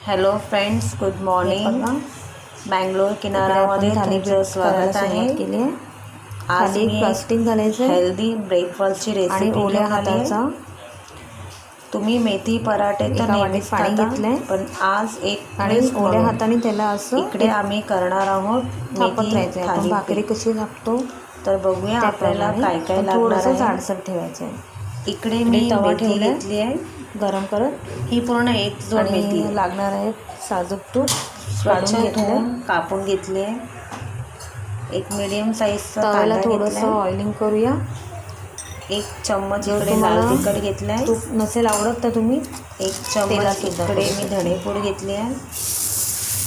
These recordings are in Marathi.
Hello friends, good morning. Bangalore किनारामध्ये तुमचं स्वागत आहे. आज मी प्लास्टिक घालायचं हेल्दी ब्रेकफास्टची रेसिपी आणि ओल्या हाताचा. तुम्ही मेथी पराठे तर नेहमीच पाणी खाता, घेतलंय पण आज एक आणि ओल्या हाताने त्याला असं इकडे आम्ही करणार आहोत मेथी आपण भाकरी कशी थापतो तर बघूया आपल्याला काय काय लागणार आहे. जाडसर ठेवायचं आहे. इकडे मी तवा मेथी ठेवलाय घेतली आहे गरम करत. ही पूर्ण एक जोड मेथी आहे. लागणार आहे साजूक तूप स्वच्छ धुवून कापून घेतली आहे. एक मीडियम साईजचा तव्याला कांदा थोडंसं घेतलाय. ऑइलिंग करूया. एक चम्मच इकडे लाल तिखट घेतलाय. तूप नसेल आवडत तर तुम्ही एक चम्मच इकडे मी धणेपूड घेतली आहे.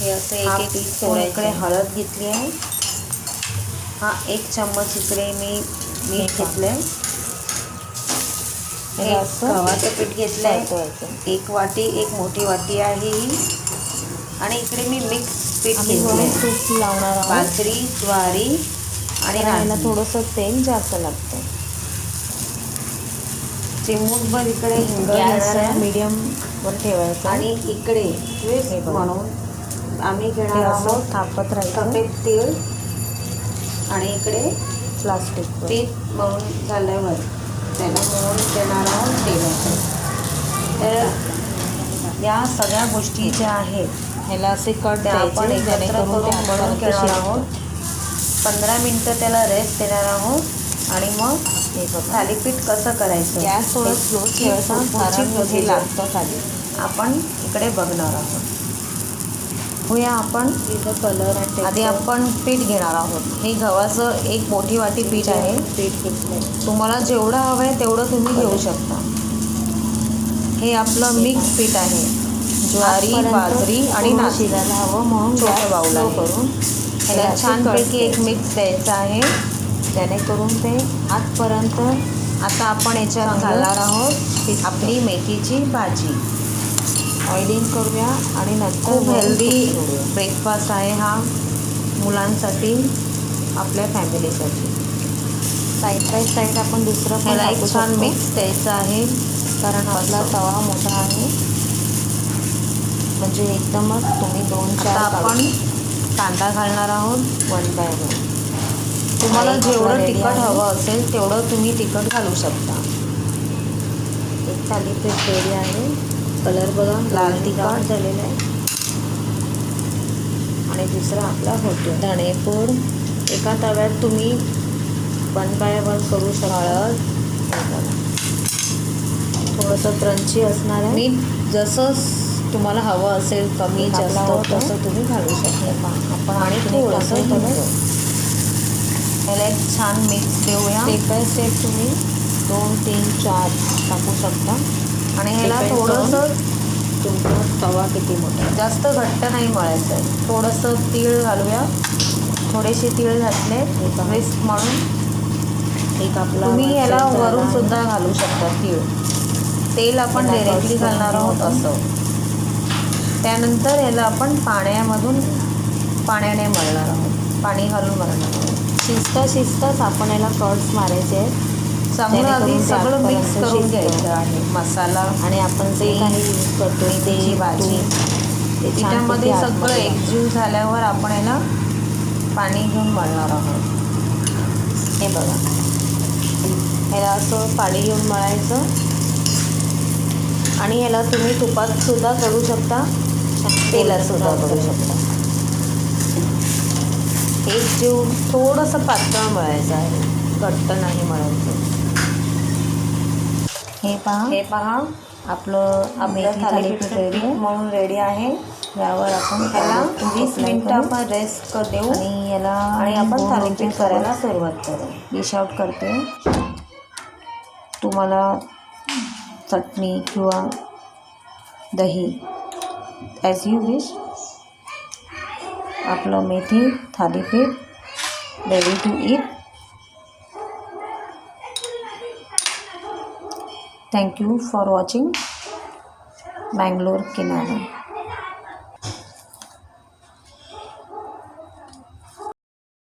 हे असं एक एक टीस्पून इकडे हळद घेतली आहे. हा एक चम्मच इकडे मी मीठ घेतलंय. हे गव्हाचं पीठ घेतलंय. एक वाटी, एक मोठी वाटी आहे ही. आणि इकडे मी मिक्स पीठ घेतलंय. तूप लावणार आहोत. बाजरी, ज्वारी आणि नाचणी. थोडंसं तेल जास्त लागतं. चिमूटभर इकडे हिंग घेणार आहे. मीडियम वर ठेवायचं आणि इकडे ट्विस्ट म्हणून आम्ही घेणार आहोत थापत राहायचं सफेद तीळ. आणि इकडे प्लास्टिक पीठ मळून झाल्यावर त्याला मोहन देणार आहोत तेलाचं. तर या सगळ्या गोष्टी ज्या आहेत ह्याला असे कट त्या आपण एकत्र करून मळून घेणार आहोत. 15 मिनटं त्याला रेस्ट देणार आहोत आणि मग थालीपीठ कसं करायचं गॅस थोडं स्लो ठेवायचं लागतं खाली आपण इकडे बघणार आहोत. होया आपण कलर आधी आपण पीठ घेणार आहोत. हे गव्हाचं एक मोठी वाटी पीठ आहे. पीठ घेतलं. तुम्हाला जेवढं हवं आहे तेवढं तुम्ही घेऊ शकता. हे आपलं मिक्स पीठ आहे. ज्वारी, बाजरी आणि नाचणी शिजायला हवं म्हणून छोटं बाऊल करून ह्याला छानपैकी एक मिक्स द्यायचं आहे, जेणेकरून ते आतपर्यंत. आता आपण याच्यात घालणार आहोत आपली मेथीची भाजी. ऑइलिंग करूया आणि नंतर खूप हेल्दी ब्रेकफास्ट आहे हा मुलांसाठी, आपल्या फॅमिलीसाठी. साईड बाय साईड आपण दुसरं ह्याला एक छान मिक्स द्यायचं आहे, कारण आपला तवा मोठा आहे. म्हणजे एकदमच तुम्ही 2-4 आपण कांदा घालणार आहोत 1 by 1. तुम्हाला जेवढं तिखट हवं असेल तेवढं तुम्ही तिखट घालू शकता. एक थालीपीठ रेडी आहे. कलर बघा लाल तिखट झालेला आहे. आणि दुसरा आपला होतो धणेपूड. एका तव्यात तुम्ही 1 by 1 करू शकता. थोडंसं क्रंची असणार आहे. मीठ जसं तुम्हाला हवं असेल कमी जास्त तसं तुम्ही घालू शकता. आपण आणि थोडंसं ह्याला एक छान मिक्स देऊया. स्टेप बाय स्टेप तुम्ही 2, 3, 4 टाकू शकता. आणि ह्याला थोडंसं तुमचा तवा किती मोठा, जास्त घट्ट नाही मळायचं आहे. थोडंसं तीळ घालूया. थोडेसे तीळ घातले मिक्स म्हणून. एक आपला तुम्ही याला वरून सुद्धा घालू शकता तीळ. तेल आपण डायरेक्टली घालणार आहोत असं. त्यानंतर याला आपण पाण्याने मळणार आहोत. पाणी घालून मळणार आहोत. शिजताच आपण याला कट्स मारायचे आहेत. चांगलं आधी सगळं मिक्स करून घ्यायचं आहे. मसाला आणि आपण जे काही यूज करतो मेथीची भाजी त्याच्यामध्ये सगळं एकजीव झाल्यावर आपण याला पाणी घेऊन मळणार आहोत. हे बघा, ह्याला असं पाणी घेऊन मळायचं. आणि ह्याला तुम्ही तुपात सुद्धा करू शकता, तेलात सुद्धा करू शकता. एक जीव थोडंसं पातळ मळायचं आहे, घट्ट नाही मळायचं. हे पहा आपलं थालीपीठ म्हणून रेडी आहे. यावर आपण त्याला 20 मिनटं आपण रेस्ट देऊ आणि आपण थालीपीठ करायला सुरुवात करू. डिश आउट करते. तुम्हाला चटणी किंवा दही ॲज यू विश. आपलं मेथी थालीपीठ ready to eat. Thank you for watching Bangalore Kinara.